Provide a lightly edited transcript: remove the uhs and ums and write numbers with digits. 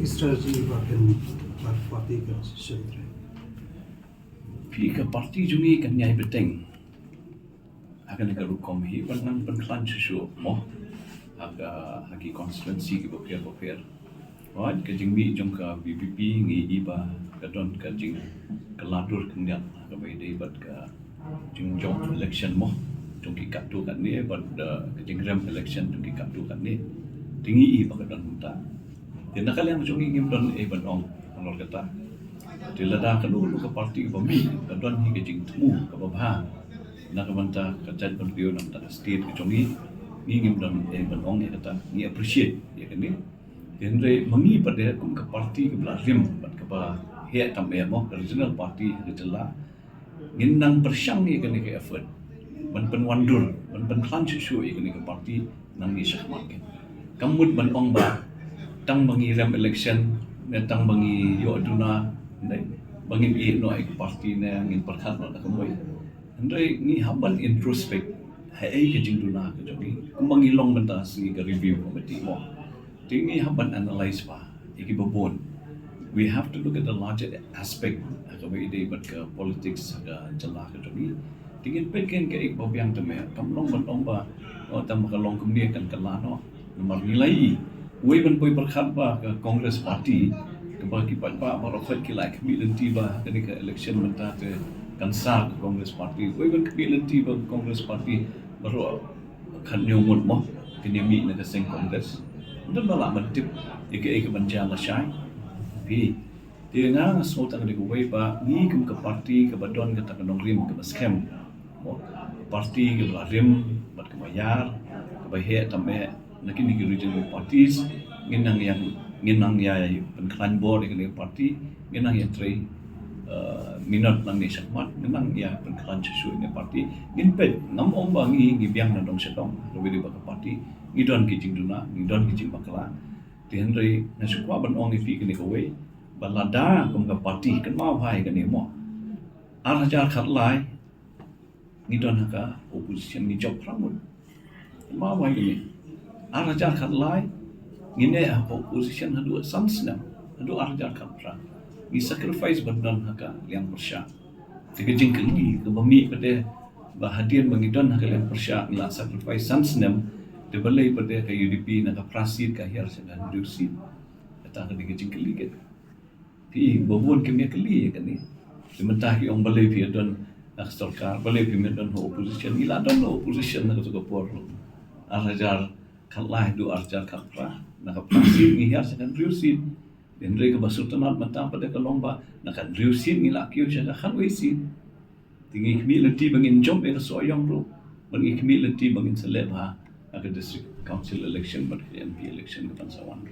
strategy bagian parti ke sendiri. Pi ke parti jungi kan nyai beteng. Akan ke rukom hi benang penklan susu mo. Aga haki konstituensi ke bopir. Right ke jingmi jong ka BBP ngi iba kadon ka jing keladur kendian ka bayi bat ka jing jong election mo. Jong ki katu kan ni bat ke jing ram election jong ki katu kan ni. Tinggi iba kadon muta. Dia nakal yang jungi ngim don ban ong nol kata. Dia lada kedulu ke parti bami kadon hi ke jing temu ke babha. Nak manta kacat berpio nam tak state ke jungi ni ngim don ban ong ya kata ni appreciate ya kan ni. Dia mengi pada kum ke parti ke belah rim bat ke ba he tam ya mo original parti ke jela. Ngindang persyang ya kan ni ke effort. Ban penwandur ban klan susu ya kan ni ke parti nang ni syahmat kan. Kamut ban ong ba tang mengirim election tang mengi yo duna bangin i no ek parti ne ngin perkhat no kamoi andai ni haban introspect hai ke jing duna ke jogi kumangi long benta si ke review committee mo tingi haban analyze pa iki bobon we have to look at the larger aspect akabai ide but ke politics ka jala ke jogi tingin peken ke ek bobyang teme kamlong ban ba o tam ka long kumni kan kalano nomor nilai Wei ban poi berkat ba ke Congress Party ke bagi pat ba barokhat ki like milenti ba ke election menta te kansar ke Congress Party wei ban milenti ba Congress Party baru kan nyomut mo ke nyami na ke sing Congress dan bala mentip ke banja la syai pi dia nga so tang de wei ba ni ke party ke badon ke takanong rim ke scam mo party ke rim bat ke bayar ke bahe tame nakini ke regional parties nginang ya penklan board ke parti nginang ya tray minat nang ni sakmat nginang ya penklan susu ni parti nginpet ngam om bangi ngibiang na dong sedong lebih di baka parti ngidon kijing duna ngidon kijing bakala tihenri na sukwa ban ong ifi ke ni kowe balada kum ka parti kan mau hai ke ni mo arjar khat lai ngidon ka opposition ni job pramun mau hai ke ni arjar khat lai ngine opposition hadu sansna hadu arjar khat pra ni sacrifice bandan haka yang persya tiga jingkeli ke bami pada bahadian mengidon haka yang persya la sacrifice sansna de balai pada ke UDP na ka prasid ka hiar sedang dusi kata ke tiga jingkeli ke pi bobon ke me keli kan ni sementah ki ong balai pi don nak sarkar balai pi me don opposition ila don opposition na ka por arjar kallah du arjar kapra nak prasid ni hiar sedang dusi dan mereka bersultanat mata pada kelomba nak riusin ni laki usia kan wisin tinggi kemilenti bangin jom era soyong bro bangin kemilenti bangin seleb ha agak district council election ber MP election ke Tansawan